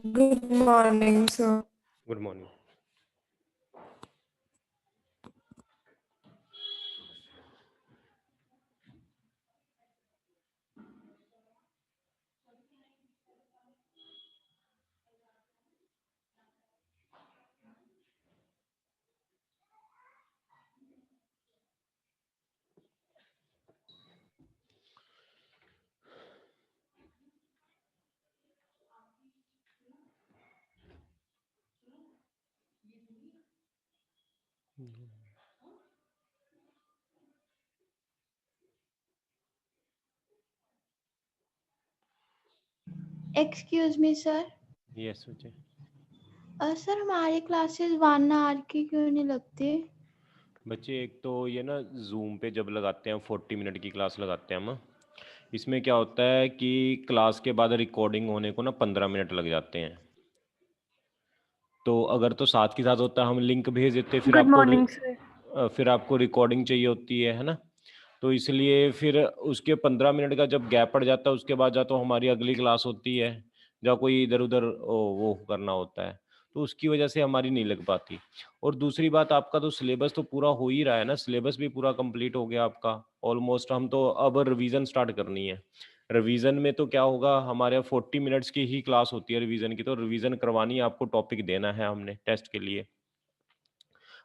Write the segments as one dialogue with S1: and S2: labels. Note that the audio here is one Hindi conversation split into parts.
S1: Good morning, sir.
S2: Good morning.
S3: Excuse me sir.
S2: Yes, Vijay.
S3: Sir हमारी क्लासेस 1 आवर की क्यों नहीं लगती?
S2: बच्चे एक तो ये ना जूम पे जब लगाते हैं 40 मिनट की क्लास लगाते हैं हम, इसमें क्या होता है कि क्लास के बाद रिकॉर्डिंग होने को ना 15 मिनट लग जाते हैं। तो अगर तो साथ के साथ होता है हम लिंक भेज देते, फिर
S4: गुड
S2: आपको
S4: मॉर्निंग सर।
S2: फिर आपको रिकॉर्डिंग चाहिए होती है ना। तो इसलिए फिर उसके 15 मिनट का जब गैप पड़ जाता है उसके बाद या तो हमारी अगली क्लास होती है या कोई इधर उधर वो करना होता है, तो उसकी वजह से हमारी नहीं लग पाती। और दूसरी बात, आपका तो सिलेबस तो पूरा हो ही रहा है ना, सिलेबस भी पूरा कंप्लीट हो गया आपका ऑलमोस्ट। हम तो अब रिवीजन स्टार्ट करनी है। रिवीजन में तो क्या होगा, हमारे 40 मिनट्स की ही क्लास होती है रिवीजन की, तो रिवीजन करवानी है आपको, टॉपिक देना है हमने टेस्ट के लिए।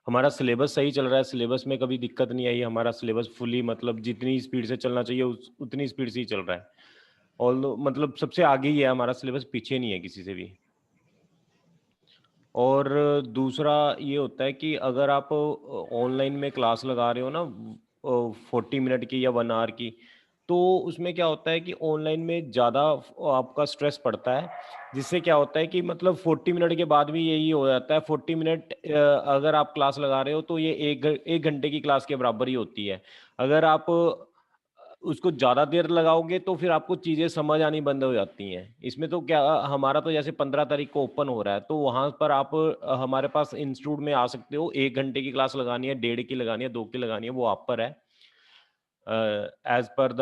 S2: हमारा सिलेबस सही चल रहा है, सिलेबस में कभी दिक्कत नहीं आई, हमारा सिलेबस फुली मतलब जितनी स्पीड से चलना चाहिए उतनी स्पीड से ही चल रहा है। और मतलब सबसे आगे ही है हमारा सिलेबस, पीछे नहीं है किसी से भी। और दूसरा ये होता है कि अगर आप ऑनलाइन में क्लास लगा रहे हो ना 40 मिनट की या 1 आवर की, तो उसमें क्या होता है कि ऑनलाइन में ज़्यादा आपका स्ट्रेस पड़ता है, जिससे क्या होता है कि मतलब 40 मिनट के बाद भी यही हो जाता है। 40 मिनट अगर आप क्लास लगा रहे हो तो ये एक घंटे की क्लास के बराबर ही होती है। अगर आप उसको ज़्यादा देर लगाओगे तो फिर आपको चीज़ें समझ आनी बंद हो जाती हैं। इसमें तो क्या, हमारा तो जैसे 15 तारीख को ओपन हो रहा है, तो वहाँ पर आप हमारे पास इंस्टीट्यूट में आ सकते हो। 1 घंटे की क्लास लगानी है, 1.5 की लगानी है, 2 की लगानी है, वो आप पर है as per the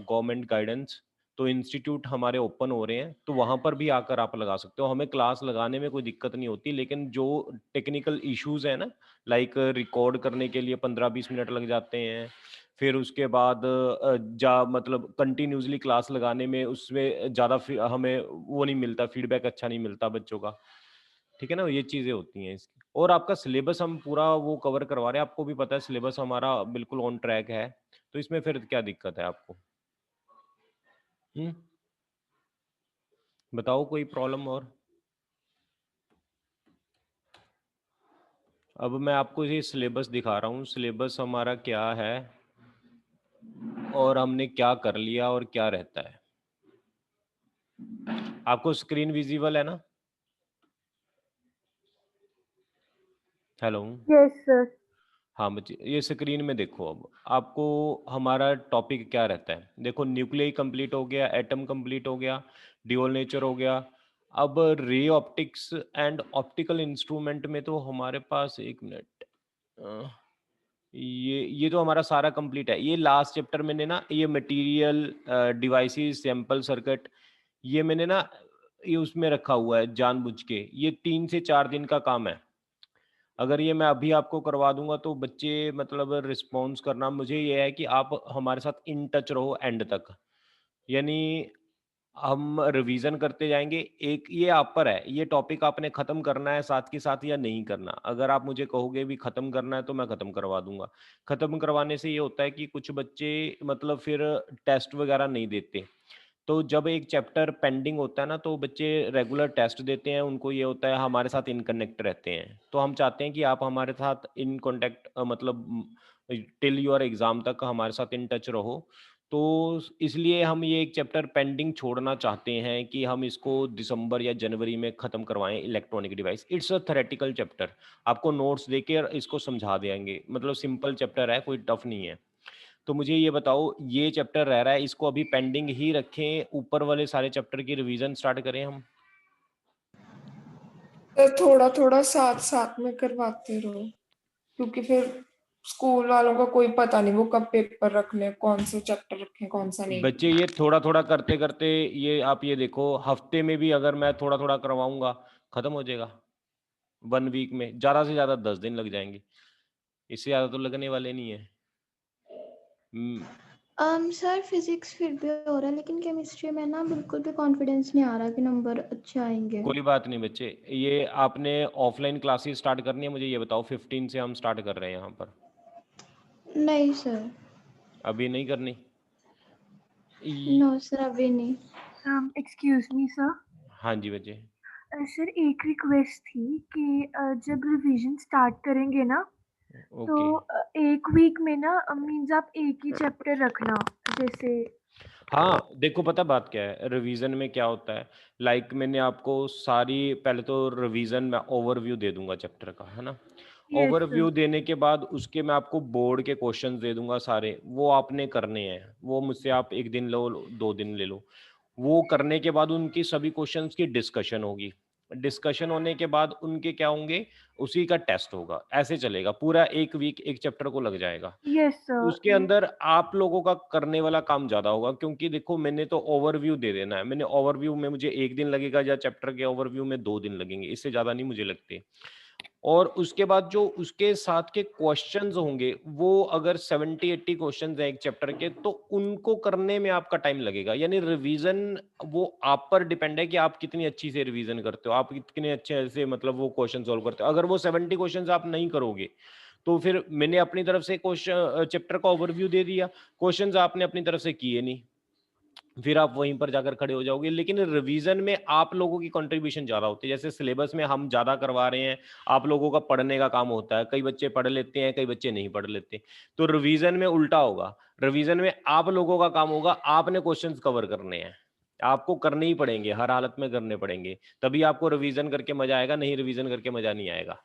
S2: government guidance. तो इंस्टीट्यूट हमारे ओपन हो रहे हैं, तो वहाँ पर भी आकर आप लगा सकते हो। हमें क्लास लगाने में कोई दिक्कत नहीं होती, लेकिन जो टेक्निकल इश्यूज है ना, लाइक रिकॉर्ड करने के लिए 15-20 मिनट लग जाते हैं, फिर उसके बाद जा मतलब कंटिन्यूसली क्लास लगाने में उसमें ज़्यादा हमें वो नहीं मिलता, फीडबैक अच्छा नहीं मिलता बच्चों का। ठीक है ना, ये चीज़ें होती हैं इसकी। और आपका सिलेबस हम पूरा वो कवर करवा रहे हैं, आपको भी पता है सिलेबस हमारा बिल्कुल ऑन ट्रैक है, तो इसमें फिर क्या दिक्कत है आपको? बताओ कोई प्रॉब्लम और? अब मैं आपको ये सिलेबस दिखा रहा हूँ, सिलेबस हमारा क्या है और हमने क्या कर लिया और क्या रहता है। आपको स्क्रीन विजिबल है ना? हेलो।
S4: Yes sir.
S2: हाँ बच्चे, ये स्क्रीन में देखो। अब आपको हमारा टॉपिक क्या रहता है, देखो न्यूक्लियाई कंप्लीट हो गया, एटम कंप्लीट हो गया, ड्यूल नेचर हो गया। अब ray optics and optical instrument में तो हमारे पास, एक मिनट, ये तो हमारा सारा कंप्लीट है। ये लास्ट चैप्टर मैंने ना, ये मटेरियल डिवाइसेस सैंपल सर्किट, ये मैंने ना ये उसमें रखा हुआ है जानबूझ के। ये 3 से 4 दिन का काम है। अगर ये मैं अभी आपको करवा दूंगा तो बच्चे मतलब रिस्पॉन्स करना, मुझे ये है कि आप हमारे साथ इन टच रहो एंड तक। यानी हम रिवीजन करते जाएंगे। एक ये आप पर है, ये टॉपिक आपने खत्म करना है साथ के साथ या नहीं करना। अगर आप मुझे कहोगे भी खत्म करना है तो मैं खत्म करवा दूंगा। खत्म करवाने से ये होता है कि कुछ बच्चे मतलब फिर टेस्ट वगैरह नहीं देते। तो जब एक चैप्टर पेंडिंग होता है ना, तो बच्चे रेगुलर टेस्ट देते हैं, उनको ये होता है हमारे साथ इन कनेक्ट रहते हैं। तो हम चाहते हैं कि आप हमारे साथ इन कॉन्टेक्ट मतलब टिल योर एग्ज़ाम तक हमारे साथ इन टच रहो। तो इसलिए हम ये एक चैप्टर पेंडिंग छोड़ना चाहते हैं कि हम इसको दिसंबर या जनवरी में ख़त्म करवाएं, electronic device. It's a theoretical chapter, आपको नोट्स देके इसको समझा देंगे, मतलब सिंपल चैप्टर है, कोई टफ नहीं है। तो मुझे ये बताओ, ये चैप्टर रह रहा है, इसको अभी पेंडिंग ही रखें, ऊपर वाले सारे चैप्टर की रिवीजन स्टार्ट करें हम?
S1: तो थोड़ा थोड़ा साथ साथ में करवाते रहो, क्योंकि फिर स्कूल वालों का कोई पता नहीं, वो कब पेपर रखने, कौन सा चैप्टर रखें कौन सा नहीं।
S2: बच्चे ये थोड़ा थोड़ा करते करते, ये आप ये देखो, हफ्ते में भी अगर मैं थोड़ा थोड़ा करवाऊंगा खत्म हो जाएगा। 1 वीक में ज्यादा से ज्यादा 10 दिन लग जाएंगे, इससे ज्यादा तो लगने वाले नहीं है।
S3: सर फिजिक्स फिर भी हो रहा है, लेकिन केमिस्ट्री में ना बिल्कुल भी कॉन्फिडेंस नहीं आ रहा कि नंबर अच्छे आएंगे।
S2: कोई बात नहीं बच्चे, ये आपने ऑफलाइन क्लासेस स्टार्ट करनी है, मुझे ये बताओ 15 से हम स्टार्ट कर रहे हैं यहाँ पर।
S3: नहीं सर।
S2: अभी नहीं करनी?
S3: नो सर अभी नहीं।
S4: Excuse me sir.
S2: हाँ जी बच्चे।
S4: सर एक रिक्वेस्ट थी कि जब रिवीजन स्टार्ट करेंगे ना तो
S2: ओके।
S4: एक वीक में ना मीन्स आप एक ही चैप्टर रखना, जैसे
S2: हाँ देखो, पता बात क्या है, रिवीजन में क्या होता है, लाइक मैंने आपको सारी, पहले तो रिवीजन में ओवरव्यू दे दूंगा चैप्टर का, है ना।
S4: यस
S2: ओवरव्यू देने के बाद उसके मैं आपको बोर्ड के क्वेश्चंस दे दूंगा सारे, वो आपने करने हैं, वो मुझसे आप 1 दिन लो 2 दिन ले लो। वो करने के बाद उनकी सभी क्वेश्चंस की डिस्कशन होगी, डिस्कशन होने के बाद उनके क्या होंगे, उसी का टेस्ट होगा, ऐसे चलेगा पूरा 1 वीक, एक चैप्टर को लग जाएगा।
S4: Yes sir.
S2: उसके अंदर आप लोगों का करने वाला काम ज्यादा होगा, क्योंकि देखो मैंने तो ओवरव्यू दे देना है, मैंने ओवरव्यू में मुझे 1 दिन लगेगा, या चैप्टर के ओवरव्यू में 2 दिन लगेंगे, इससे ज्यादा नहीं मुझे लगते। और उसके बाद जो उसके साथ के क्वेश्चंस होंगे, वो अगर 70-80 क्वेश्चंस हैं एक चैप्टर के, तो उनको करने में आपका टाइम लगेगा। यानी रिवीजन वो आप पर डिपेंड है कि आप कितनी अच्छी से रिवीजन करते हो, आप कितने अच्छे से मतलब वो क्वेश्चन सॉल्व करते हो। अगर वो 70 क्वेश्चंस आप नहीं करोगे, तो फिर मैंने अपनी तरफ से क्वेश्चन चैप्टर का ओवरव्यू दे दिया, क्वेश्चंस आपने अपनी तरफ से किए नहीं, फिर आप वहीं पर जाकर खड़े हो जाओगे। लेकिन रिवीजन में आप लोगों की कंट्रीब्यूशन ज्यादा होती है, जैसे सिलेबस में हम ज्यादा करवा रहे हैं, आप लोगों का पढ़ने का काम होता है, कई बच्चे पढ़ लेते हैं, कई बच्चे नहीं पढ़ लेते। तो रिवीजन में उल्टा होगा, रिवीजन में आप लोगों का काम होगा, आपने क्वेश्चंस कवर करने हैं, आपको करने ही पड़ेंगे, हर हालत में करने पड़ेंगे, तभी आपको रिवीजन करके मजा आएगा, नहीं रिवीजन करके मजा नहीं आएगा।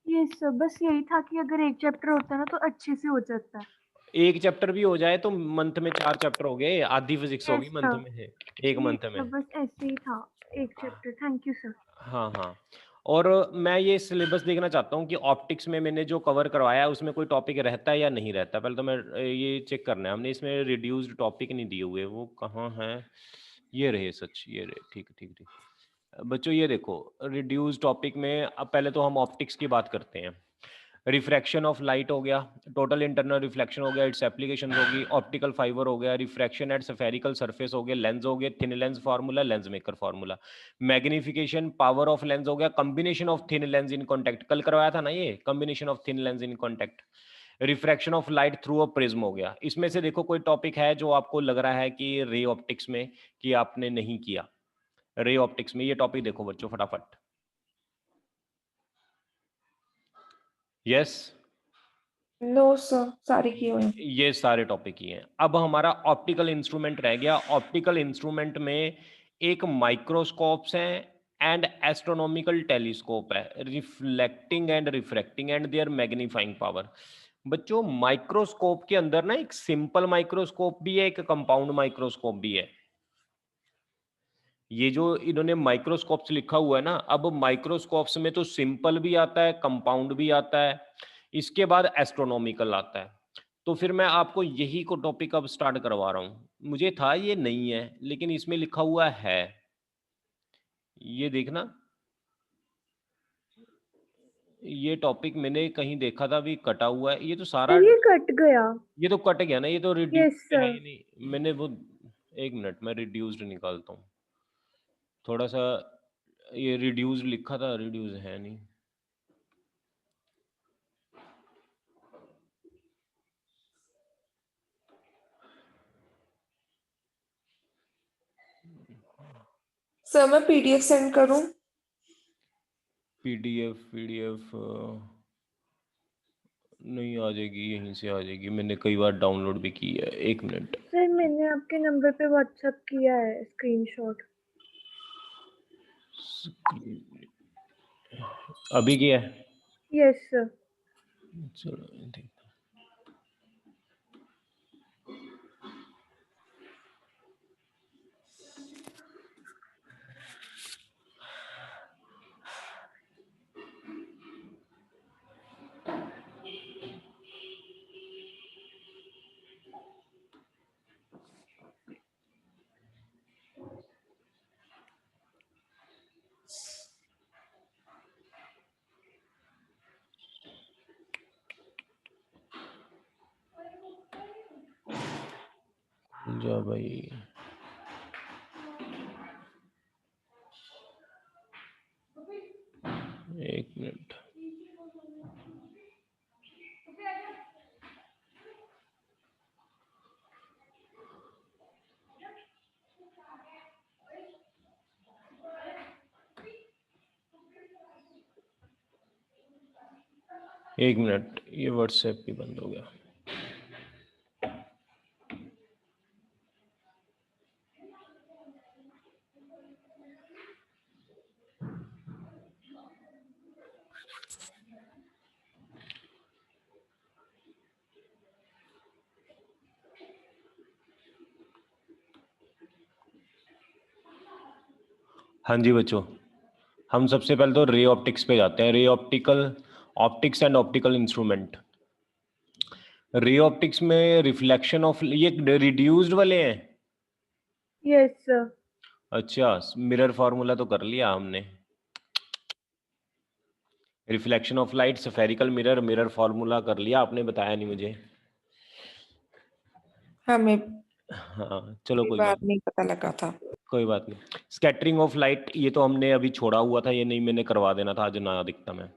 S4: यस सर, बस यही था कि अगर एक चैप्टर होता ना तो अच्छे से हो जाता है।
S2: एक चैप्टर भी हो जाए तो मंथ में 4 चैप्टर हो गए, आधी फिजिक्स
S4: यस
S2: होगी मंथ
S4: सर।
S2: में है, एक
S4: यस
S2: मंथ में।
S4: सर, बस ऐसे ही था, एक चैप्टर। Thank you sir.
S2: हाँ हाँ। और मैं ये सिलेबस देखना चाहता हूँ कि ऑप्टिक्स में मैंने जो कवर करवाया है उसमें कोई टॉपिक रहता है या नहीं रहता, पहले तो मैं ये चेक करना है। हमने इसमें रिड्यूस्ड टॉपिक नहीं दिए हुए, वो कहाँ हैं, ये रहे, सच ये रहे, ठीक ठीक ठीक। बच्चों ये देखो, रिड्यूस्ड टॉपिक में अब पहले तो हम ऑप्टिक्स की बात करते हैं। रिफ्रैक्शन ऑफ लाइट हो गया, टोटल इंटरनल रिफ्लेक्शन हो गया, इट्स एप्लीकेशन होगी, ऑप्टिकल फाइबर हो गया, रिफ्रैक्शन एट स्फेरिकल सरफेस हो गया, लेंस हो गया, thin lens formula, lens maker formula, magnification power of lens हो गया, combination of thin lens in contact, कल करवाया था ना ये, combination of thin lens in contact, refraction of light through a prism हो गया। इसमें से देखो कोई टॉपिक है जो आपको लग रहा है कि रे ऑप्टिक्स में कि आपने नहीं किया, रे ऑप्टिक्स में ये टॉपिक देखो बच्चों फटाफट। यस,
S1: नो सर, सारे किए हुए हैं।
S2: ये सारे टॉपिक ही हैं। अब हमारा ऑप्टिकल इंस्ट्रूमेंट रह गया। ऑप्टिकल इंस्ट्रूमेंट में एक माइक्रोस्कोप्स हैं एंड एस्ट्रोनॉमिकल टेलीस्कोप है, reflecting and refracting and their magnifying power. बच्चों माइक्रोस्कोप के अंदर ना एक सिंपल माइक्रोस्कोप भी है, एक कंपाउंड माइक्रोस्कोप भी है। ये जो इन्होंने माइक्रोस्कोप्स लिखा हुआ है ना, अब माइक्रोस्कोप्स में तो सिंपल भी आता है, कंपाउंड भी आता है, इसके बाद एस्ट्रोनॉमिकल आता है। तो फिर मैं आपको यही को टॉपिक अब स्टार्ट करवा रहा हूं। मुझे था ये नहीं है, लेकिन इसमें लिखा हुआ है, ये देखना, ये टॉपिक मैंने कहीं देखा था, भी कटा हुआ है, ये तो सारा,
S4: सर ये कट गया।
S2: ये तो कट गया ना, ये तो
S4: यस
S2: रिड्यूस्ड है
S4: सर।
S2: ही नहीं। मैंने वो, एक मिनट मैं रिड्यूस्ड निकालता हूँ थोड़ा सा, ये रिड्यूस्ड लिखा था, रिड्यूस है नहीं।
S1: सर मैं पीडीएफ सेंड करूं?
S2: पीडीएफ नहीं, आ जाएगी, यहीं से आ जाएगी, मैंने कई बार डाउनलोड भी की है, एक मिनट।
S4: सर मैंने आपके नंबर पे व्हाट्सएप किया है स्क्रीनशॉट।
S2: अभी किया है?
S4: Yes sir.
S2: चलो ठीक। जा भाई, एक मिनट। एक मिनट, ये व्हाट्सएप भी बंद हो गया। हाँ जी बच्चों, हम सबसे पहले तो रे ऑप्टिक्स पे जाते हैं। Ray optics and optical instrument. Ray optics में रिफ्लेक्शन ऑफ, ये रिड्यूस्ड वाले हैं।
S4: Yes sir.
S2: अच्छा, मिरर फार्मूला तो कर लिया हमने। Reflection of light, spherical mirror, mirror formula कर लिया आपने, बताया नहीं मुझे।
S1: हमें
S2: हाँ चलो
S1: ये
S2: कोई
S1: बात
S2: बात
S1: नहीं पता लगा था।
S2: कोई बात नहीं। स्कैटरिंग ऑफ लाइट, ये तो हमने अभी छोड़ा हुआ था, ये नहीं मैंने करवा देना था आज, ना दिखता मैं।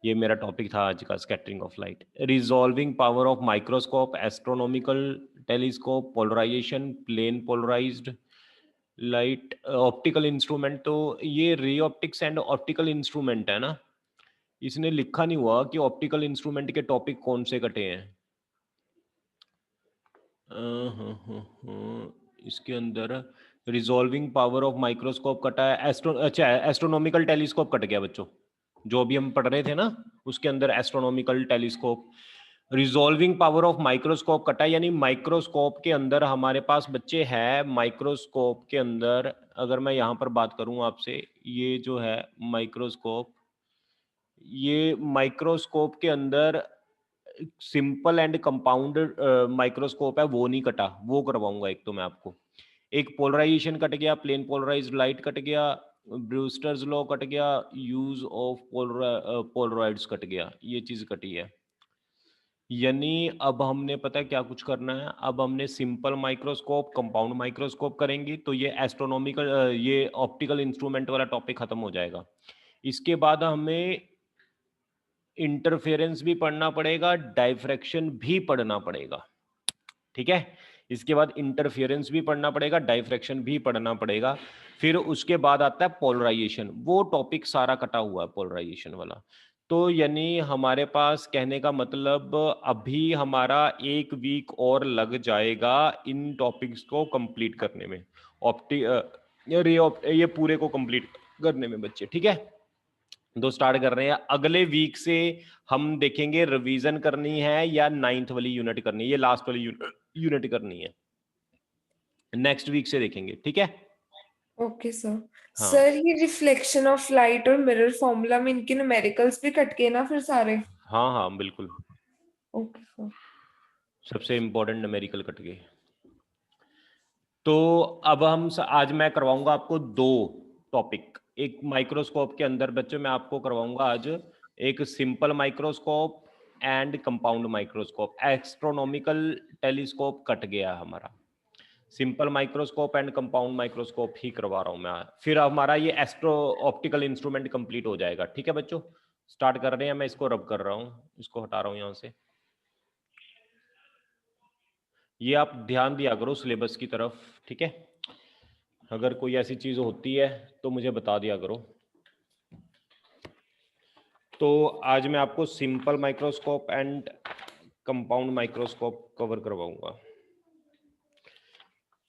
S2: ये मेरा टॉपिक था आज का, scattering of light. Resolving power of microscope, astronomical telescope, polarisation, plane polarised light, optical instrument. तो ये ray optics and optical instrument है ना। इसने लिखा नहीं हुआ कि ऑप्टिकल इंस्ट्रूमेंट के टॉपिक कौन से कटे हैं। इसके अंदर रिजॉल्विंग पावर ऑफ माइक्रोस्कोप कटा है, अच्छा एस्ट्रोनॉमिकल टेलीस्कोप कट गया बच्चों, जो अभी हम पढ़ रहे थे ना, उसके अंदर astronomical telescope. Resolving power of microscope कटा है, यानी माइक्रोस्कोप के अंदर हमारे पास बच्चे है, माइक्रोस्कोप के अंदर अगर मैं यहाँ पर बात करूँ आपसे, ये जो है माइक्रोस्कोप, ये माइक्रोस्कोप के अंदर सिंपल एंड कंपाउंड माइक्रोस्कोप है, वो नहीं कटा, वो करवाऊंगा एक तो मैं आपको। एक पोलराइजेशन कट गया, प्लेन पोलराइज्ड लाइट कट गया, ब्रूस्टर्स लॉ कट गया, यूज ऑफ पोलराइड्स कट गया, ये चीज कटी है। यानी अब हमने पता है क्या कुछ करना है, अब हमने सिंपल माइक्रोस्कोप, कंपाउंड माइक्रोस्कोप करेंगे तो ये एस्ट्रोनॉमिकल, ये ऑप्टिकल इंस्ट्रूमेंट वाला टॉपिक खत्म हो जाएगा। इसके बाद हमें इंटरफेरेंस भी पढ़ना पड़ेगा, डाइफ्रैक्शन भी पढ़ना पड़ेगा, ठीक है। इसके बाद इंटरफेरेंस भी पढ़ना पड़ेगा, डाइफ्रैक्शन भी पढ़ना पड़ेगा। फिर उसके बाद आता है पोलराइजेशन, वो टॉपिक सारा कटा हुआ है पोलराइजेशन वाला। तो यानी हमारे पास कहने का मतलब अभी हमारा 1 वीक और लग जाएगा इन टॉपिक्स को कंप्लीट करने में, ये पूरे को कंप्लीट करने में बच्चे, ठीक है। तो स्टार्ट कर रहे हैं अगले वीक से। हम देखेंगे रिवीजन करनी है या 9th वाली यूनिट करनी है, ये लास्ट वाली यूनिट करनी है, नेक्स्ट वीक से देखेंगे, ठीक है।
S1: Okay sir.
S2: हाँ
S1: सर ये रिफ्लेक्शन ऑफ लाइट और मिरर फॉर्मूला में इनके न्यूमेरिकल्स भी कट गए ना फिर सारे?
S2: हाँ हाँ बिल्कुल,
S1: ओके सर।
S2: सबसे इंपॉर्टेंट न्यूमेरिकल कट गए। तो अब हम आज मैं करवाऊंगा आपको 2 टॉपिक। एक माइक्रोस्कोप के अंदर बच्चों मैं आपको करवाऊंगा आज एक simple microscope and compound microscope. Astronomical telescope cut गया हमारा, simple microscope and compound microscope ही करवा रहा हूं मैं। फिर हमारा ये एस्ट्रो ऑप्टिकल इंस्ट्रूमेंट कंप्लीट हो जाएगा, ठीक है बच्चों। स्टार्ट कर रहे हैं, मैं इसको रब कर रहा हूं, इसको हटा रहा हूं यहां से। ये आप ध्यान दिया करो सिलेबस की तरफ, ठीक है। अगर कोई ऐसी चीज होती है तो मुझे बता दिया करो। तो आज मैं आपको simple microscope and compound microscope cover करवाऊंगा।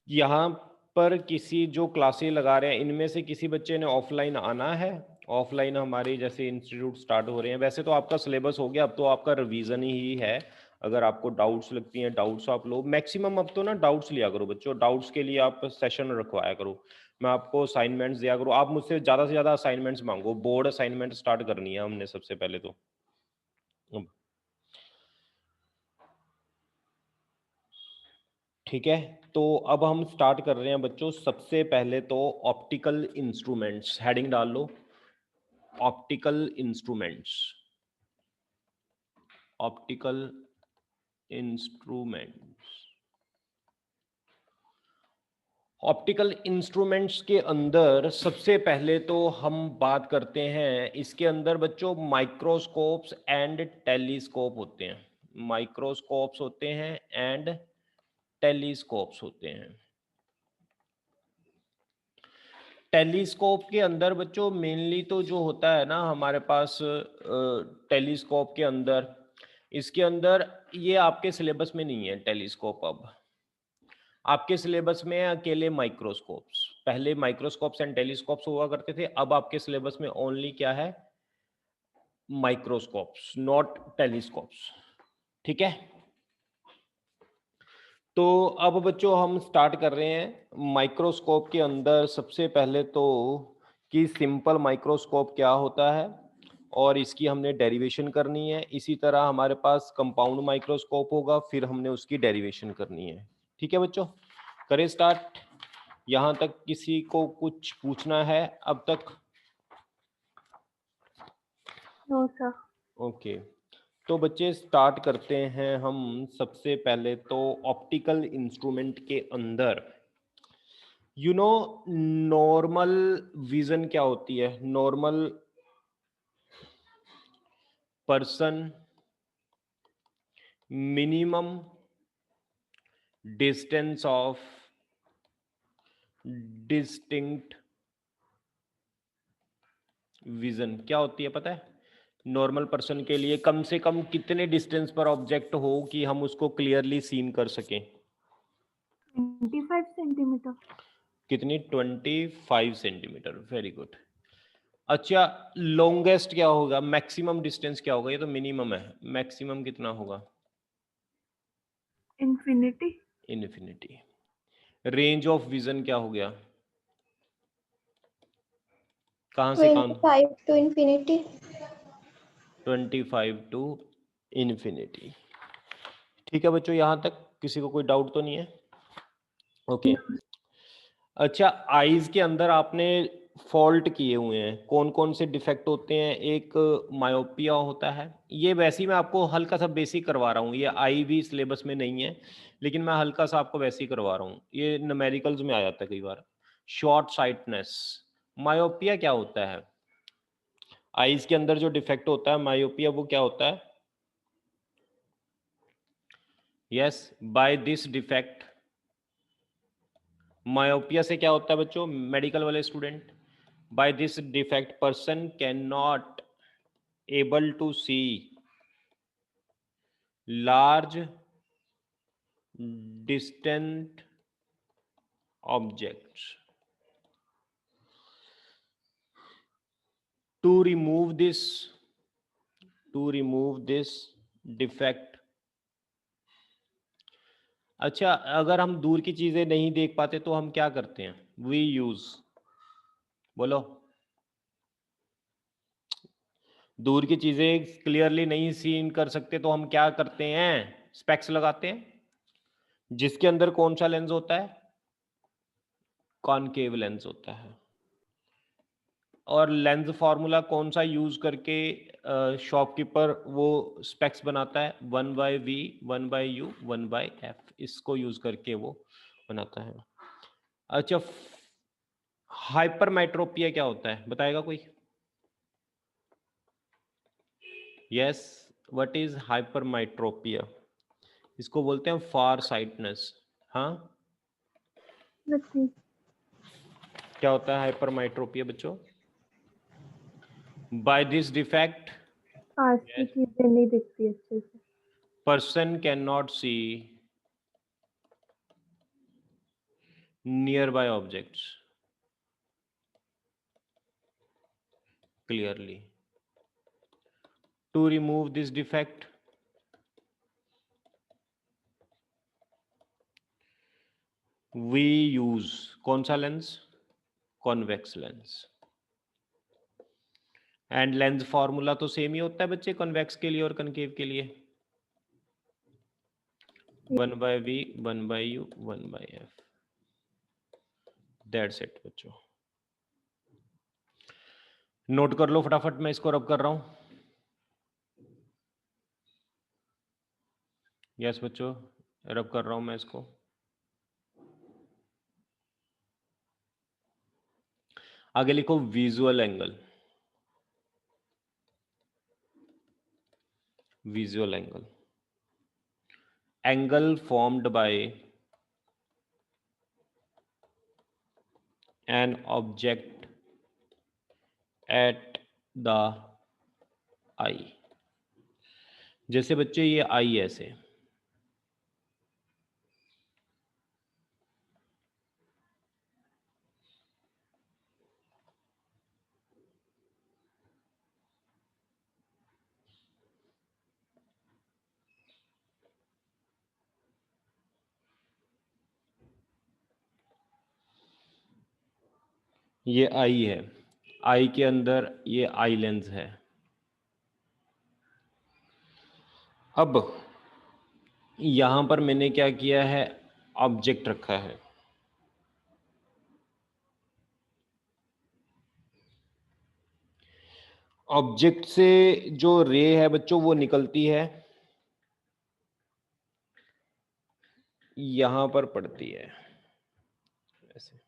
S2: यहाँ पर किसी जो क्लासेस लगा रहे हैं इनमें से किसी बच्चे ने ऑफलाइन आना है? ऑफलाइन हमारे जैसे इंस्टीट्यूट स्टार्ट हो रहे हैं, वैसे तो आपका सिलेबस हो गया, अब तो आपका रिवीजन ही है। अगर आपको डाउट्स लगती हैं, डाउट्स आप लो, मैक्सिमम अब तो ना डाउट्स लिया करो बच्चों, डाउट्स के लिए आप सेशन रखवाया करो। मैं आपको असाइनमेंट्स दिया करूँ, आप मुझसे ज़्यादा से ज़्यादा असाइनमेंट्स मांगो, बोर्ड असाइनमेंट स्टार्ट करनी है हमने सबसे पहले तो। ठीक है, तो अब हम स्टार्ट कर रहे हैं बच्चों। सबसे पहले तो ऑप्टिकल इंस्ट्रूमेंट्स, हेडिंग डाल लो, optical instruments. Optical instruments optical instruments के अंदर सबसे पहले तो हम बात करते हैं, इसके अंदर बच्चों माइक्रोस्कोप्स एंड टेलीस्कोप होते हैं। माइक्रोस्कोप्स होते हैं एंड टेलीस्कोप्स होते हैं। टेलीस्कोप के अंदर बच्चों मेनली तो जो होता है ना हमारे पास, टेलीस्कोप के अंदर, इसके अंदर ये आपके सिलेबस में नहीं है टेलीस्कोप। अब आपके सिलेबस में है अकेले माइक्रोस्कोप्स। पहले माइक्रोस्कोप्स एंड टेलीस्कोप्स हुआ करते थे, अब आपके सिलेबस में ओनली क्या है, माइक्रोस्कोप्स, नॉट टेलीस्कोप्स। ठीक है, तो अब बच्चों हम स्टार्ट कर रहे हैं। माइक्रोस्कोप के अंदर सबसे पहले तो कि सिंपल माइक्रोस्कोप क्या होता है और इसकी हमने डेरिवेशन करनी है। इसी तरह हमारे पास कंपाउंड माइक्रोस्कोप होगा, फिर हमने उसकी डेरिवेशन करनी है। ठीक है बच्चों, करें स्टार्ट। यहाँ तक किसी को कुछ पूछना है अब तक?
S4: No sir.
S2: ओके, तो बच्चे स्टार्ट करते हैं हम। सबसे पहले तो ऑप्टिकल इंस्ट्रूमेंट के अंदर नॉर्मल विजन क्या होती है? Normal person minimum distance of distinct vision क्या होती है पता है? नॉर्मल पर्सन के लिए कम से कम कितने डिस्टेंस पर ऑब्जेक्ट हो कि हम उसको क्लियरली सीन कर सकें?
S4: 25 सेंटीमीटर।
S2: कितनी? 25 सेंटीमीटर। Very good. अच्छा, लॉन्गेस्ट क्या होगा? मैक्सिमम डिस्टेंस क्या होगा? ये तो मिनिमम है, मैक्सिमम कितना होगा?
S4: Infinity.
S2: Infinity. Range of vision क्या हो गया? कहां से कहां?
S3: 25 to infinity.
S2: 25 to infinity. ठीक है बच्चों, यहां तक किसी को कोई डाउट तो नहीं है? ओके। अच्छा, आईज के अंदर आपने फॉल्ट किए हुए हैं, कौन कौन से डिफेक्ट होते हैं? एक मायोपिया होता है, ये वैसे ही मैं आपको हल्का सा बेसिक करवा रहा हूँ, ये आई भी सिलेबस में नहीं है लेकिन मैं हल्का सा आपको वैसे ही करवा रहा हूँ, ये न्यूमेरिकल्स में आ जाता है कई बार। Short sightedness. मायोपिया क्या होता है? आईज के अंदर जो डिफेक्ट होता है मायोपिया, वो क्या होता है? Yes, by this defect. Myopia से क्या होता है बच्चों, मेडिकल वाले student? By this defect person can not able to see large distant objects. To remove this defect, अच्छा अगर हम दूर की चीजें नहीं देख पाते तो हम क्या करते हैं? We use, बोलो, दूर की चीजें क्लियरली नहीं सीन कर सकते तो हम क्या करते हैं? स्पेक्स लगाते हैं, जिसके अंदर कौन सा लेंस होता है? कॉनकेव लेंस होता है। और लेंस फार्मूला कौन सा यूज करके शॉपकीपर वो स्पेक्स बनाता है? 1/v 1/u 1/f, इसको यूज करके वो बनाता है। अच्छा, हाइपरमेट्रोपिया क्या होता है, बताएगा कोई? Yes, what is hypermetropia? इसको बोलते हैं फार साइटनेस। हाँ, क्या होता है हाइपरमेट्रोपिया बच्चों? बाय दिस डिफेक्ट
S4: पास की चीजें नहीं दिखती अच्छे से।
S2: person cannot see nearby objects clearly. To remove this defect, we use कौन सा lens? Convex lens. And lens formula तो सेम ही होता है बच्चे, कॉन्वेक्स के लिए और कनकेव के लिए। 1/v 1/u 1/f। That's it बच्चों, नोट कर लो फटाफट, मैं इसको रब कर रहा हूं। यस बच्चों, रब कर रहा हूं मैं इसको। आगे लिखो visual angle. Visual angle, angle formed by an object at the eye. जैसे बच्चे ये आई ऐसे, ये आई है, आई के अंदर ये आई लेंस है। अब यहां पर मैंने क्या किया है, ऑब्जेक्ट रखा है। ऑब्जेक्ट से जो रे है बच्चों वो निकलती है, यहां पर पड़ती है ऐसे।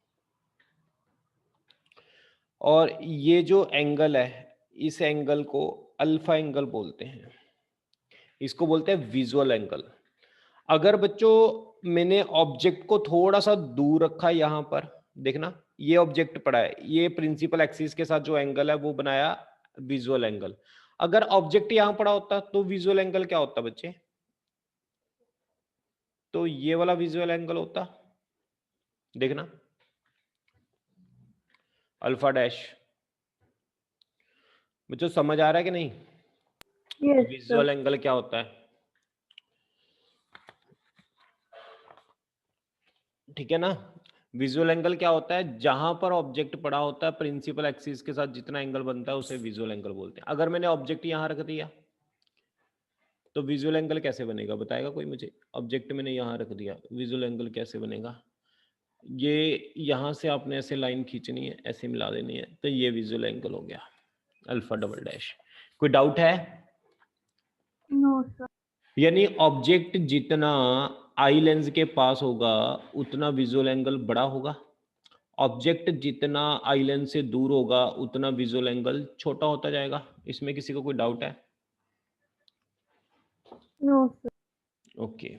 S2: और ये जो एंगल है, इस एंगल को अल्फा एंगल बोलते हैं, इसको बोलते हैं विजुअल एंगल। अगर बच्चों मैंने ऑब्जेक्ट को थोड़ा सा दूर रखा, यहां पर देखना ये ऑब्जेक्ट पड़ा है, ये प्रिंसिपल एक्सिस के साथ जो एंगल है वो बनाया विजुअल एंगल। अगर ऑब्जेक्ट यहां पड़ा होता तो विजुअल एंगल क्या होता बच्चे, तो ये वाला विजुअल एंगल होता, देखना अल्फा डैश। बच्चों समझ आ रहा है कि नहीं,
S4: यस
S2: विजुअल
S4: सर।
S2: एंगल क्या होता है, ठीक है ना। विजुअल एंगल क्या होता है, जहां पर ऑब्जेक्ट पड़ा होता है प्रिंसिपल एक्सिस के साथ जितना एंगल बनता है उसे विजुअल एंगल बोलते हैं। अगर मैंने ऑब्जेक्ट यहां रख दिया तो विजुअल एंगल कैसे बनेगा, बताएगा कोई मुझे। ऑब्जेक्ट मैंने यहां रख दिया, विजुअल एंगल कैसे बनेगा, ये यहां से आपने ऐसे लाइन खींचनी है, ऐसे मिला देनी है, तो ये विजुअल एंगल हो गया अल्फा डबल डैश। कोई डाउट है?
S4: No sir.
S2: यानी ऑब्जेक्ट जितना आई लेंस के पास होगा उतना विजुअल एंगल बड़ा होगा, ऑब्जेक्ट जितना आई लेंस से दूर होगा उतना विजुअल एंगल छोटा होता जाएगा। इसमें किसी को कोई डाउट है?
S4: No sir.
S2: ओके,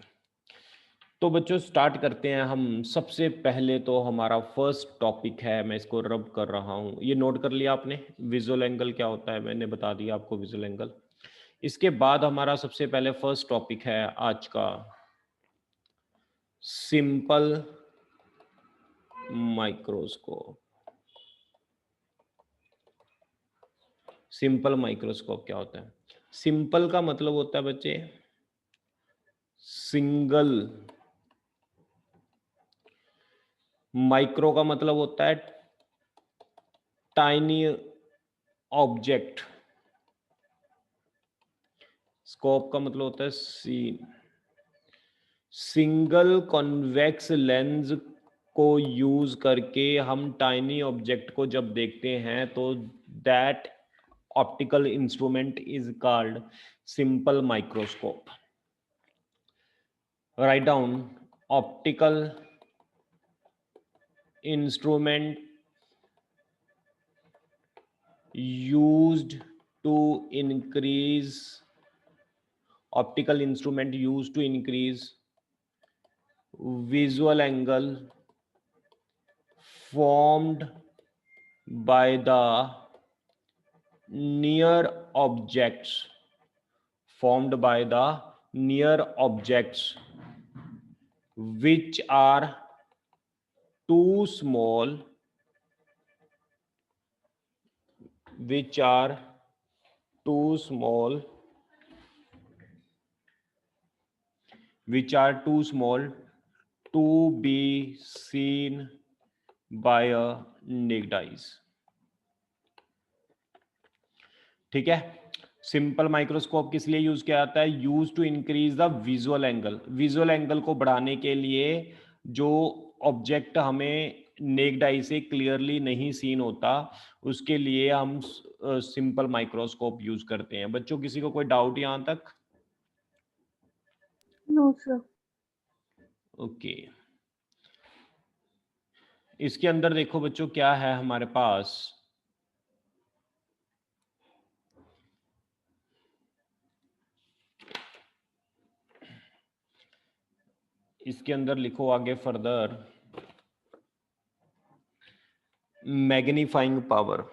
S2: तो बच्चों स्टार्ट करते हैं हम। सबसे पहले तो हमारा फर्स्ट टॉपिक है, मैं इसको रब कर रहा हूं, ये नोट कर लिया आपने, विजुअल एंगल क्या होता है मैंने बता दिया आपको, विजुअल एंगल। इसके बाद हमारा सबसे पहले फर्स्ट टॉपिक है आज का, सिंपल माइक्रोस्कोप। सिंपल माइक्रोस्कोप क्या होता है? सिंपल का मतलब होता है बच्चे सिंगल, माइक्रो का मतलब होता है टाइनी ऑब्जेक्ट, स्कोप का मतलब होता है सीन। सिंगल कॉन्वेक्स लेंस को यूज करके हम टाइनी ऑब्जेक्ट को जब देखते हैं तो that optical instrument is called simple microscope. Write down, optical instrument used to increase, optical instrument used to increase visual angle formed by the near objects, formed by the near objects which are too small, which are too small, which are too small to be seen by a naked eyes। ठीक है, सिंपल माइक्रोस्कोप किस लिए यूज किया जाता है? Use to increase the visual angle, visual angle को बढ़ाने के लिए, जो ऑब्जेक्ट हमें नेक्ड आई से क्लियरली नहीं सीन होता उसके लिए हम सिंपल माइक्रोस्कोप यूज करते हैं। बच्चों किसी को कोई डाउट यहां तक?
S4: No sir.
S2: ओके, इसके अंदर देखो बच्चों क्या है हमारे पास, इसके अंदर लिखो आगे फर्दर मैग्नीफाइंग पावर।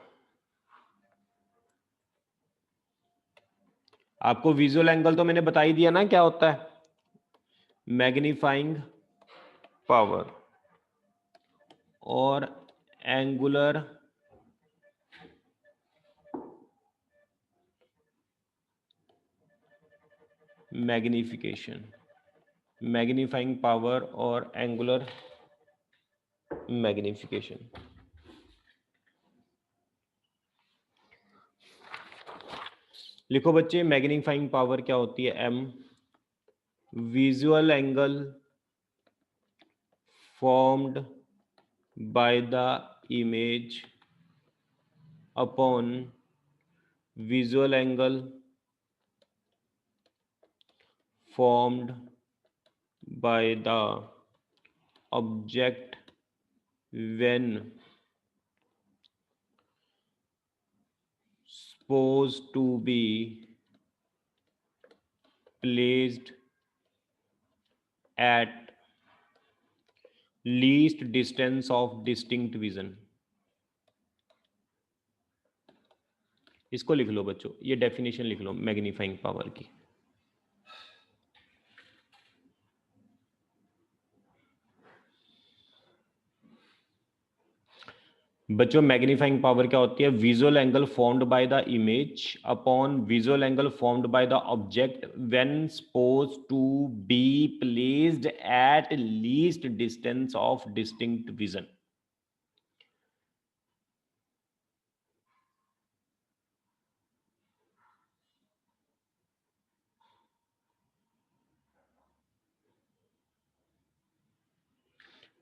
S2: आपको विजुअल एंगल तो मैंने बता ही दिया ना क्या होता है, मैग्नीफाइंग पावर और एंगुलर मैग्निफिकेशन, मैग्नीफाइंग पावर और एंगुलर मैग्निफिकेशन। लिखो बच्चे मैग्नीफाइंग पावर क्या होती है, M visual angle formed by the image upon visual angle formed by the object when supposed to be placed at least distance of distinct vision। इसको लिख लो बच्चों, ये डेफिनेशन लिख लो मैग्नीफाइंग पावर की। बच्चों मैग्नीफाइंग पावर क्या होती है, visual angle formed by the image upon visual angle formed by the object when suppose to be placed at least distance of distinct vision.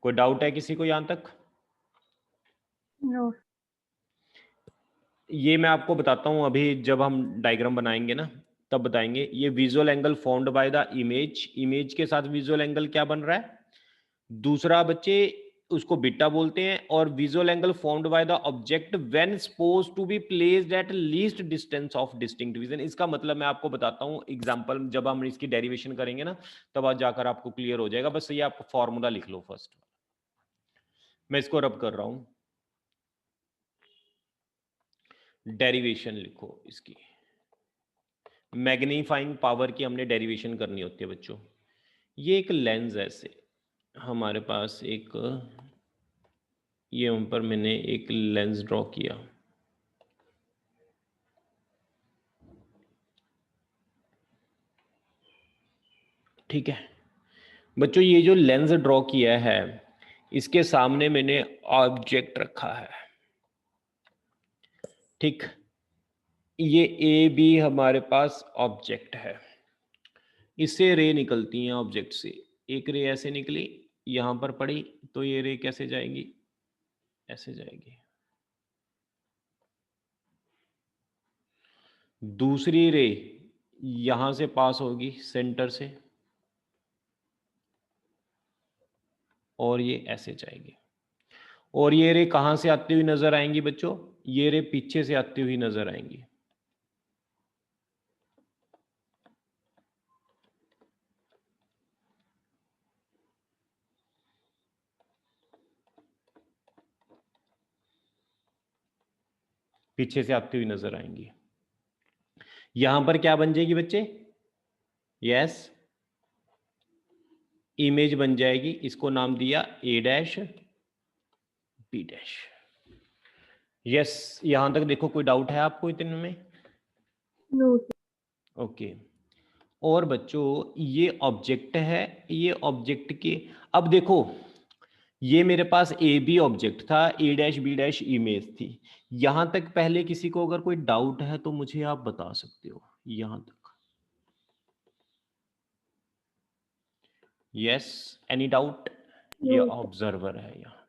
S2: कोई डाउट है किसी को यहां तक?
S4: नो।
S2: ये मैं आपको बताता हूं, अभी जब हम डायग्राम बनाएंगे ना तब बताएंगे। ये visual angle formed by the image, image के साथ विजुअल एंगल क्या बन रहा है, दूसरा बच्चे उसको बीटा बोलते हैं, और visual angle formed by the object when suppose to be placed at least distance of distinct vision. इसका मतलब मैं आपको बताता हूं एग्जांपल, जब हम इसकी डेरिवेशन करेंगे ना तब आज जाकर आपको क्लियर हो जाएगा। बस ये आप फॉर्मूला लिख लो फर्स्ट, मैं इसको रब कर रहा हूं, डेरिवेशन लिखो इसकी। मैग्नीफाइंग पावर की हमने डेरिवेशन करनी होती है बच्चों। ये एक लेंस है, ऐसे हमारे पास एक, ये ऊपर मैंने एक लेंस ड्रॉ किया, ठीक है बच्चों। ये जो लेंस ड्रॉ किया है इसके सामने मैंने ऑब्जेक्ट रखा है, ठीक। ये ए बी हमारे पास ऑब्जेक्ट है, इससे रे निकलती हैं ऑब्जेक्ट से। एक रे ऐसे निकली यहां पर पड़ी, तो ये रे कैसे जाएगी, ऐसे जाएगी। दूसरी रे यहां से पास होगी सेंटर से, और ये ऐसे जाएगी। और ये रे कहां से आती हुई नजर आएंगी बच्चों, ये रे पीछे से आती हुई नजर आएंगी। पीछे से आती हुई नजर आएंगी। यहां पर क्या बन जाएगी बच्चे, यस इमेज बन जाएगी। इसको नाम दिया ए डैश बी डैश। यस, यहां तक देखो कोई डाउट है आपको इतने में?
S4: नो।
S2: ओके। और बच्चों ये ऑब्जेक्ट है, ये ऑब्जेक्ट के, अब देखो ये मेरे पास ए बी ऑब्जेक्ट था, ए डैश बी डैश इमेज थी। यहां तक पहले किसी को अगर कोई डाउट है तो मुझे आप बता सकते हो यहां तक। Yes, any doubt? ये ऑब्जर्वर है यहाँ।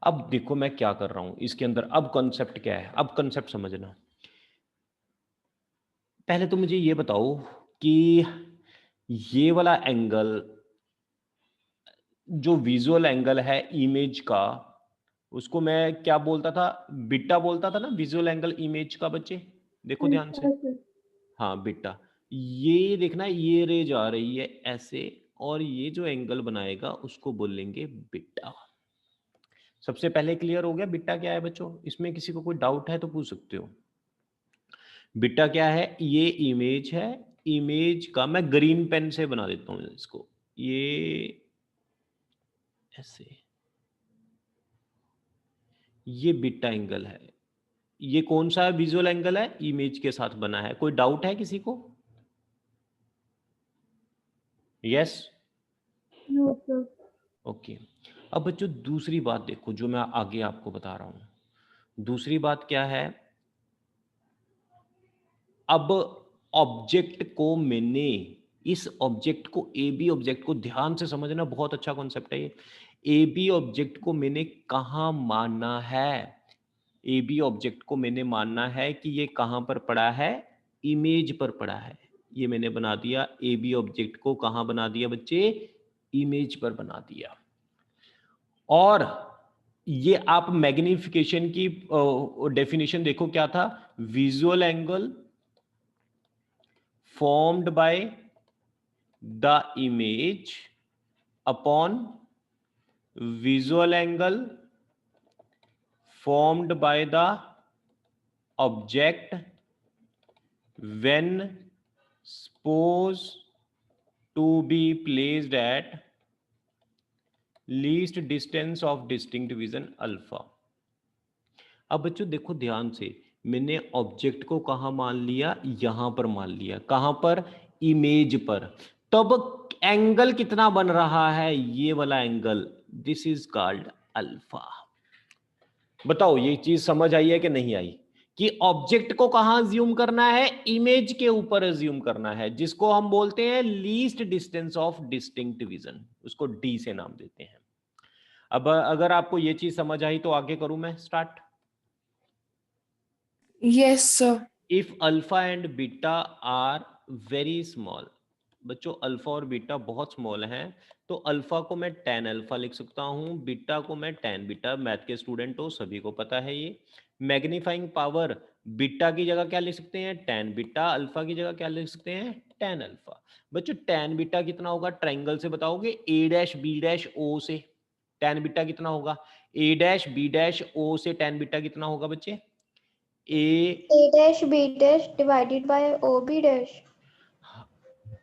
S2: अब देखो मैं क्या कर रहा हूं इसके अंदर, अब कॉन्सेप्ट क्या है, अब कॉन्सेप्ट समझना। पहले तो मुझे ये बताओ कि ये वाला एंगल जो विजुअल एंगल है इमेज का, उसको मैं क्या बोलता था, बीटा बोलता था ना, विजुअल एंगल इमेज का। बच्चे देखो ध्यान से, हाँ बीटा। ये देखना, ये रे जा रही है ऐसे, और ये जो एंगल बनाएगा उसको बोलेंगे बीटा। सबसे पहले क्लियर हो गया बीटा क्या है बच्चों? इसमें किसी को कोई डाउट है तो पूछ सकते हो। बीटा क्या है? ये इमेज है, इमेज का मैं ग्रीन पेन से बना देता हूं इसको, ये ऐसे, ये बीटा एंगल है। ये कौन सा विजुअल एंगल है? इमेज के साथ बना है। कोई डाउट है किसी को? Yes,
S4: no sir.
S2: ओके। अब बच्चों दूसरी बात देखो जो मैं आगे आपको बता रहा हूं। दूसरी बात क्या है? अब ऑब्जेक्ट को मैंने, इस ऑब्जेक्ट को, ए बी ऑब्जेक्ट को ध्यान से समझना, बहुत अच्छा कॉन्सेप्ट है ये। ए बी ऑब्जेक्ट को मैंने कहाँ मानना है? ए बी ऑब्जेक्ट को मैंने मानना है कि ये कहाँ पर पड़ा है? इमेज पर पड़ा है। ये मैंने बना दिया, ए बी ऑब्जेक्ट को कहाँ बना दिया बच्चे? इमेज पर बना दिया। और ये आप मैग्निफिकेशन की डेफिनेशन देखो क्या था? Visual angle formed by the image upon visual angle formed by the object when supposed to be placed at least distance of distinct vision alpha। अब बच्चों देखो ध्यान से, मैंने ऑब्जेक्ट को कहां मान लिया? यहां पर मान लिया। कहां पर? इमेज पर। तब एंगल कितना बन रहा है? ये वाला angle, this is called alpha. बताओ ये चीज समझ आई है कि नहीं आई? कि ऑब्जेक्ट को कहां अज्यूम करना है? इमेज के ऊपर अज्यूम करना है, जिसको हम बोलते हैं least distance of distinct vision, उसको डी से नाम देते हैं। अब अगर आपको ये चीज समझ आई तो आगे करूं मैं start.
S1: Yes, sir.
S2: If alpha and beta are very small, बच्चों अल्फा और बीटा बहुत स्मॉल हैं, तो अल्फा को मैं tan अल्फा लिख सकता हूं, बीटा को मैं tan बीटा। मैथ के स्टूडेंट हो, सभी को पता है ये। मैग्नीफाइंग पावर, बीटा की जगह क्या लिख सकते हैं? tan beta. अल्फा की जगह क्या लिख सकते हैं? tan alpha. बच्चों tan बीटा कितना होगा? ट्राइंगल से बताओगे, a dash b dash o से tan बीटा कितना होगा? a dash b dash o से tan बीटा कितना होगा बच्चे?
S3: A dash B dash divided by OB dash।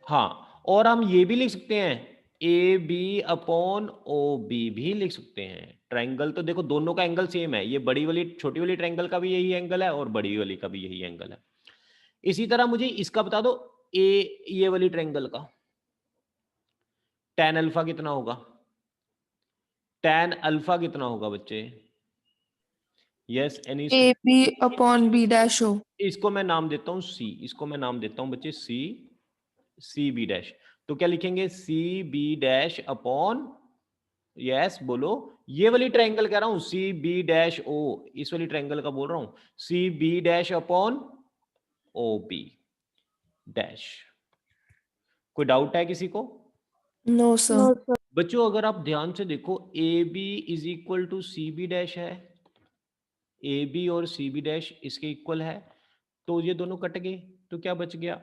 S2: हाँ, और हम ये भी लिख सकते हैं, A B upon O B भी लिख सकते हैं। ट्राइंगल तो देखो दोनों का एंगल सेम है, ये बड़ी वाली छोटी वाली ट्राइंगल का भी यही एंगल है और बड़ी वाली का भी यही एंगल है। इसी तरह मुझे इसका बता दो, ये वाली ट्राइंगल का tan अल्फा कितना होगा? tan अल्फा कितना होगा बच्चे? Yes any?
S1: A B upon B dash O.
S2: इसको मैं नाम देता हूं सी, इसको मैं नाम देता हूं बच्चे सी, सी बी डैश। तो क्या लिखेंगे? C B dash upon, yes बोलो, ये वाली ट्रायंगल कह रहा हूं, सी बी डैश ओ, इस वाली ट्रायंगल का बोल रहा हूं, C B dash upon O B dash. कोई डाउट है किसी को?
S1: No, sir.
S4: No sir.
S2: बच्चों अगर आप ध्यान से देखो, A B is equal to C B dash है, ए बी और सी बी डैश इसके इक्वल है, तो ये दोनों कट गए, तो क्या बच गया?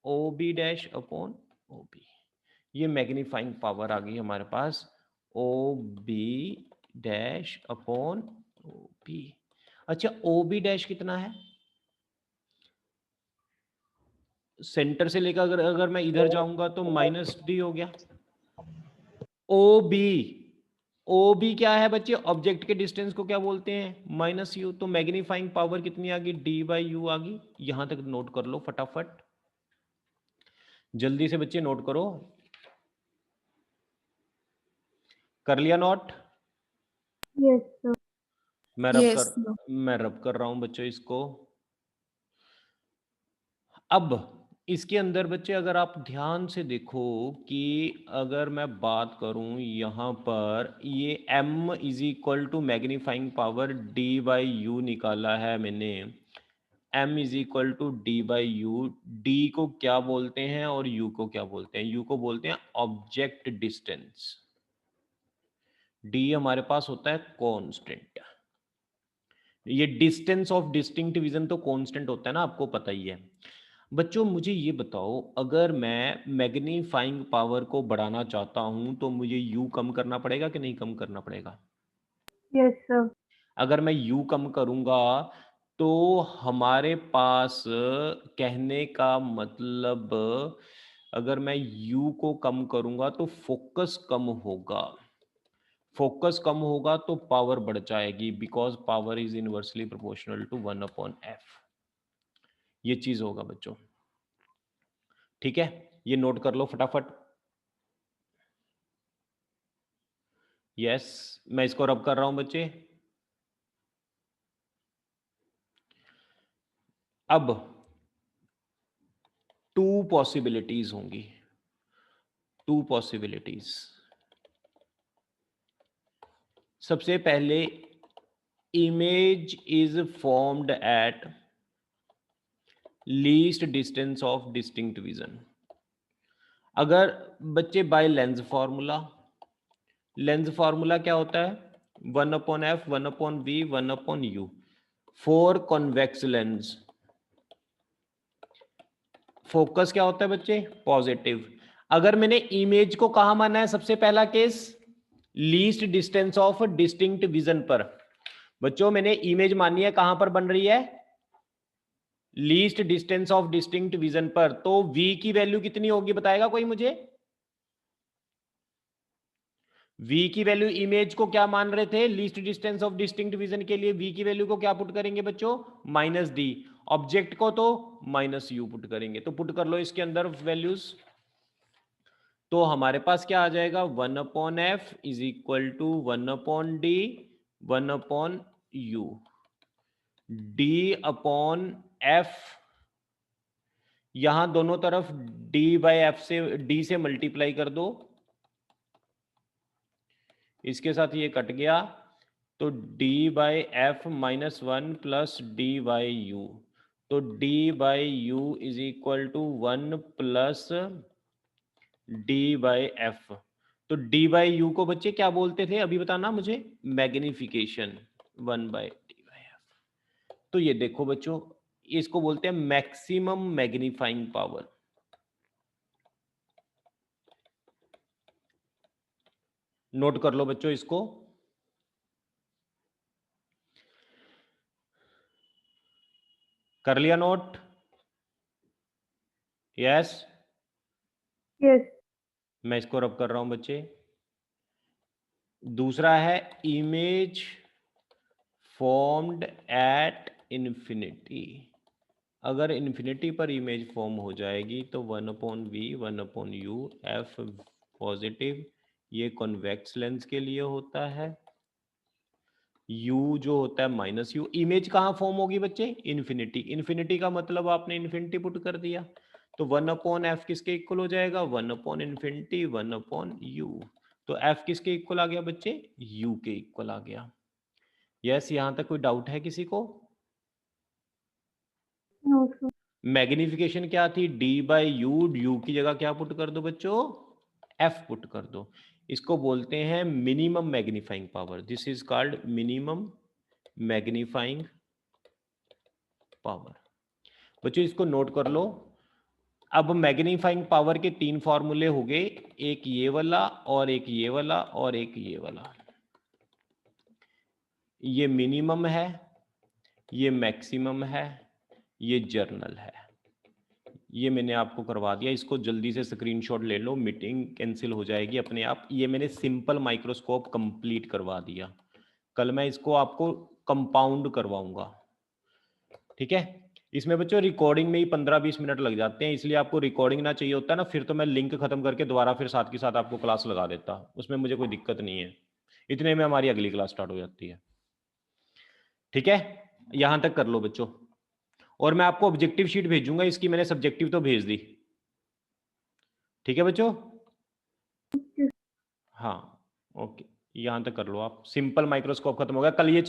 S2: O B dash upon O B. ये मैग्नीफाइंग पावर आ गई हमारे पास, O B dash upon O B. अच्छा ओ बी डैश कितना है? सेंटर से लेकर अगर मैं इधर जाऊंगा तो माइनस डी हो गया। ओ बी, ओ बी क्या है बच्चे? ऑब्जेक्ट के डिस्टेंस को क्या बोलते हैं? Minus you. तो मैग्नीफाइंग पावर कितनी आ गई? डी बाई यू आ गई। यहां तक नोट कर लो फटाफट, जल्दी से बच्चे नोट करो। कर लिया note?
S4: Yes sir.
S1: Yes, sir.
S2: मैं रब कर रहा हूं बच्चों इसको। अब इसके अंदर बच्चे अगर आप ध्यान से देखो कि अगर मैं बात करूं यहां पर, ये m is equal to magnifying power d by U निकाला है मैंने। m is equal to D by U. d को क्या बोलते हैं और u को क्या बोलते हैं? u को बोलते हैं ऑब्जेक्ट डिस्टेंस, d हमारे पास होता है कांस्टेंट। ये डिस्टेंस ऑफ डिस्टिंक्ट विजन तो कांस्टेंट होता है ना, आपको पता ही है। बच्चों मुझे ये बताओ, अगर मैं मैग्नीफाइंग पावर को बढ़ाना चाहता हूं तो मुझे यू कम करना पड़ेगा कि नहीं कम करना पड़ेगा?
S4: Yes sir.
S2: अगर मैं यू कम करूंगा तो हमारे पास, कहने का मतलब, अगर मैं यू को कम करूंगा तो फोकस कम होगा। फोकस कम होगा तो पावर बढ़ जाएगी, because power is inversely proportional to 1/f। ये चीज होगा बच्चों, ठीक है? ये नोट कर लो फटाफट। यस, मैं इसको रब कर रहा हूं बच्चे। अब 2 पॉसिबिलिटीज होंगी, 2 पॉसिबिलिटीज। सबसे पहले, image is formed at least distance of distinct vision. अगर बच्चे by lens formula, lens formula क्या होता है? 1/f 1/v 1/u for convex lens. Focus क्या होता है बच्चे? पॉजिटिव। अगर मैंने इमेज को कहां माना है? सबसे पहला case, least distance of distinct vision पर। बच्चों मैंने इमेज मानी है, कहां पर बन रही है? Least distance of distinct vision पर। तो v की वैल्यू कितनी होगी बताएगा कोई मुझे? v की वैल्यू, इमेज को क्या मान रहे थे least distance of distinct vision के लिए? v की वैल्यू को क्या पुट करेंगे बच्चों? -d। ऑब्जेक्ट को तो -u पुट करेंगे। तो पुट कर लो इसके अंदर वैल्यूज। तो हमारे पास क्या आ जाएगा? 1/f is equal to 1/d 1/u। d/f, यहां दोनों तरफ d/f से, d से मल्टीप्लाई कर दो, इसके साथ ये कट गया, तो d/f -1 प्लस d/u। तो d/u is equal to 1 plus d/f। तो d/u को बच्चे क्या बोलते थे अभी बताना मुझे? Magnification 1/d/f। तो ये देखो बच्चों, इसको बोलते हैं मैक्सिमम मैग्नीफाइंग पावर। नोट कर लो बच्चों इसको। कर लिया नोट? Yes,
S4: yes.
S2: मैं इसको रब कर रहा हूं बच्चे। दूसरा है, इमेज फॉर्म्ड एट इन्फिनिटी। अगर इन्फिनिटी पर इमेज फॉर्म हो जाएगी तो 1/v 1/u f पॉजिटिव, ये कॉन्वेक्स लेंस के लिए होता है। u जो होता है -u। इमेज कहाँ फॉर्म होगी बच्चे? इन्फिनिटी। इन्फिनिटी का मतलब आपने इन्फिनिटी पुट कर दिया, तो 1/f किसके इक्वल हो जाएगा? 1/infinity 1/u। तो f किसके इक्वल आ गया बच्चे? u के इक्वल आ गया। यस, यहां तक कोई डाउट है किसी को?
S4: No sir.
S2: मैग्निफिकेशन क्या थी? d/u। u की जगह क्या पुट कर दो बच्चों? f पुट कर दो। इसको बोलते हैं minimum magnifying power. This is called minimum magnifying power. बच्चों इसको नोट कर लो। अब मैग्नीफाइंग पावर के 3 फॉर्मूले हो गए, एक ये वाला और एक ये वाला और एक ये वाला। ये मिनिमम है, ये मैक्सिमम है, ये जर्नल है। ये मैंने आपको करवा दिया, इसको जल्दी से स्क्रीनशॉट ले लो, मीटिंग कैंसिल हो जाएगी अपने आप। ये मैंने सिंपल माइक्रोस्कोप कंप्लीट करवा दिया। कल मैं इसको आपको कंपाउंड करवाऊंगा, ठीक है? इसमें बच्चों रिकॉर्डिंग में ही 15-20 मिनट लग जाते हैं, इसलिए आपको रिकॉर्डिंग ना चाहिए होता ना, फिर तो मैं लिंक खत्म करके दोबारा फिर साथ के साथ आपको क्लास लगा देता, उसमें मुझे कोई दिक्कत नहीं है। इतने में हमारी अगली क्लास स्टार्ट हो जाती है, ठीक है? यहां तक कर लो बच्चों। और मैं आपको ऑब्जेक्टिव शीट भेजूंगा, इसकी मैंने सब्जेक्टिव तो भेज दी, ठीक है बच्चों? हाँ, ओके, यहां तक कर लो आप। सिंपल माइक्रोस्कोप खत्म हो गया। कल ये